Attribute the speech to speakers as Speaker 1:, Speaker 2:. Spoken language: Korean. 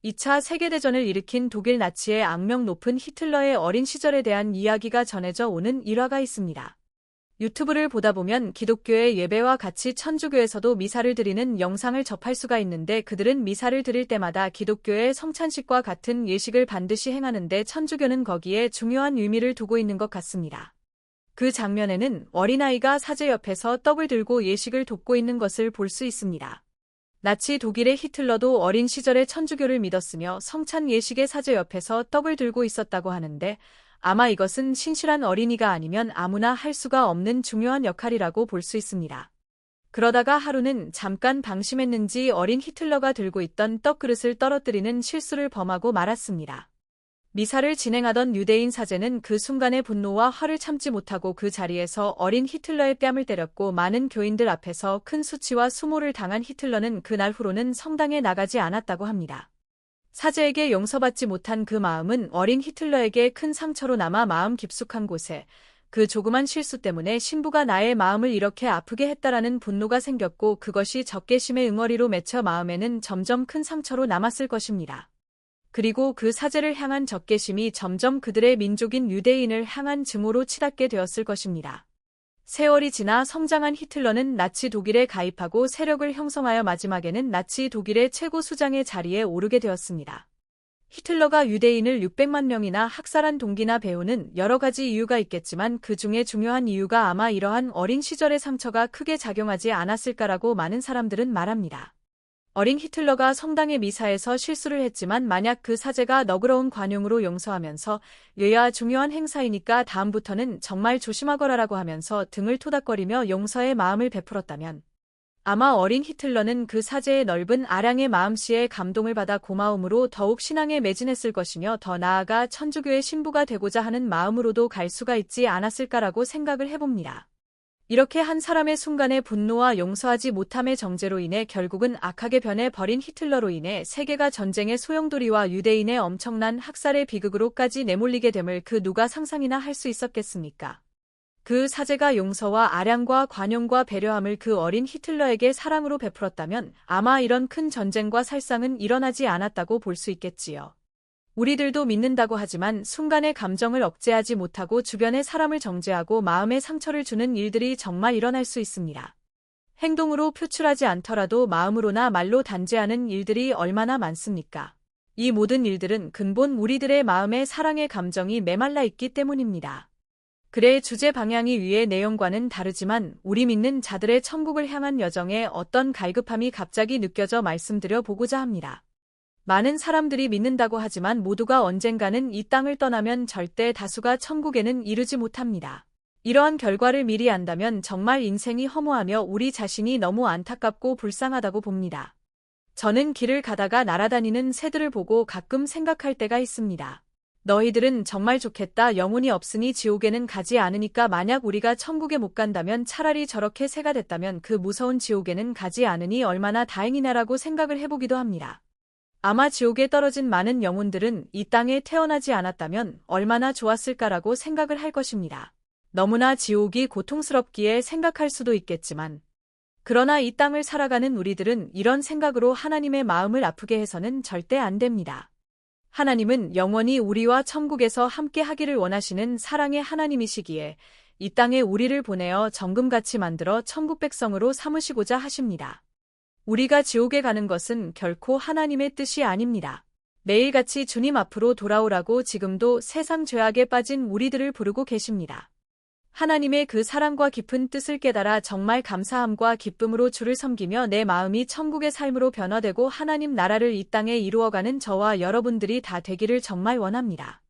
Speaker 1: 2차 세계대전을 일으킨 독일 나치의 악명 높은 히틀러의 어린 시절에 대한 이야기가 전해져 오는 일화가 있습니다. 유튜브를 보다 보면 기독교의 예배와 같이 천주교에서도 미사를 드리는 영상을 접할 수가 있는데, 그들은 미사를 드릴 때마다 기독교의 성찬식과 같은 예식을 반드시 행하는데 천주교는 거기에 중요한 의미를 두고 있는 것 같습니다. 그 장면에는 어린아이가 사제 옆에서 떡을 들고 예식을 돕고 있는 것을 볼 수 있습니다. 나치 독일의 히틀러도 어린 시절에 천주교를 믿었으며 성찬 예식의 사제 옆에서 떡을 들고 있었다고 하는데, 아마 이것은 신실한 어린이가 아니면 아무나 할 수가 없는 중요한 역할이라고 볼 수 있습니다. 그러다가 하루는 잠깐 방심했는지 어린 히틀러가 들고 있던 떡 그릇을 떨어뜨리는 실수를 범하고 말았습니다. 미사를 진행하던 유대인 사제는 그 순간의 분노와 화를 참지 못하고 그 자리에서 어린 히틀러의 뺨을 때렸고, 많은 교인들 앞에서 큰 수치와 수모를 당한 히틀러는 그날 후로는 성당에 나가지 않았다고 합니다. 사제에게 용서받지 못한 그 마음은 어린 히틀러에게 큰 상처로 남아 마음 깊숙한 곳에 그 조그만 실수 때문에 신부가 나의 마음을 이렇게 아프게 했다라는 분노가 생겼고, 그것이 적개심의 응어리로 맺혀 마음에는 점점 큰 상처로 남았을 것입니다. 그리고 그 사제를 향한 적개심이 점점 그들의 민족인 유대인을 향한 증오로 치닫게 되었을 것입니다. 세월이 지나 성장한 히틀러는 나치 독일에 가입하고 세력을 형성하여 마지막에는 나치 독일의 최고 수장의 자리에 오르게 되었습니다. 히틀러가 유대인을 600만 명이나 학살한 동기나 배우는 여러 가지 이유가 있겠지만, 그 중에 중요한 이유가 아마 이러한 어린 시절의 상처가 크게 작용하지 않았을까라고 많은 사람들은 말합니다. 어린 히틀러가 성당의 미사에서 실수를 했지만 만약 그 사제가 너그러운 관용으로 용서하면서 얘야 중요한 행사이니까 다음부터는 정말 조심하거라라고 하면서 등을 토닥거리며 용서의 마음을 베풀었다면, 아마 어린 히틀러는 그 사제의 넓은 아량의 마음씨에 감동을 받아 고마움으로 더욱 신앙에 매진했을 것이며, 더 나아가 천주교의 신부가 되고자 하는 마음으로도 갈 수가 있지 않았을까라고 생각을 해봅니다. 이렇게 한 사람의 순간의 분노와 용서하지 못함의 정죄로 인해 결국은 악하게 변해버린 히틀러로 인해 세계가 전쟁의 소용돌이와 유대인의 엄청난 학살의 비극으로까지 내몰리게 됨을 그 누가 상상이나 할 수 있었겠습니까? 그 사제가 용서와 아량과 관용과 배려함을 그 어린 히틀러에게 사랑으로 베풀었다면 아마 이런 큰 전쟁과 살상은 일어나지 않았다고 볼 수 있겠지요. 우리들도 믿는다고 하지만 순간의 감정을 억제하지 못하고 주변의 사람을 정죄하고 마음에 상처를 주는 일들이 정말 일어날 수 있습니다. 행동으로 표출하지 않더라도 마음으로나 말로 단죄하는 일들이 얼마나 많습니까? 이 모든 일들은 근본 우리들의 마음에 사랑의 감정이 메말라 있기 때문입니다. 글의 주제 방향이 위의 내용과는 다르지만 우리 믿는 자들의 천국을 향한 여정에 어떤 갈급함이 갑자기 느껴져 말씀드려 보고자 합니다. 많은 사람들이 믿는다고 하지만 모두가 언젠가는 이 땅을 떠나면 절대 다수가 천국에는 이르지 못합니다. 이러한 결과를 미리 안다면 정말 인생이 허무하며 우리 자신이 너무 안타깝고 불쌍하다고 봅니다. 저는 길을 가다가 날아다니는 새들을 보고 가끔 생각할 때가 있습니다. 너희들은 정말 좋겠다. 영혼이 없으니 지옥에는 가지 않으니까 만약 우리가 천국에 못 간다면 차라리 저렇게 새가 됐다면 그 무서운 지옥에는 가지 않으니 얼마나 다행이나라고 생각을 해보기도 합니다. 아마 지옥에 떨어진 많은 영혼들은 이 땅에 태어나지 않았다면 얼마나 좋았을까라고 생각을 할 것입니다. 너무나 지옥이 고통스럽기에 생각할 수도 있겠지만, 그러나 이 땅을 살아가는 우리들은 이런 생각으로 하나님의 마음을 아프게 해서는 절대 안 됩니다. 하나님은 영원히 우리와 천국에서 함께 하기를 원하시는 사랑의 하나님이시기에 이 땅에 우리를 보내어 정금같이 만들어 천국 백성으로 삼으시고자 하십니다. 우리가 지옥에 가는 것은 결코 하나님의 뜻이 아닙니다. 매일같이 주님 앞으로 돌아오라고 지금도 세상 죄악에 빠진 우리들을 부르고 계십니다. 하나님의 그 사랑과 깊은 뜻을 깨달아 정말 감사함과 기쁨으로 주를 섬기며 내 마음이 천국의 삶으로 변화되고 하나님 나라를 이 땅에 이루어가는 저와 여러분들이 다 되기를 정말 원합니다.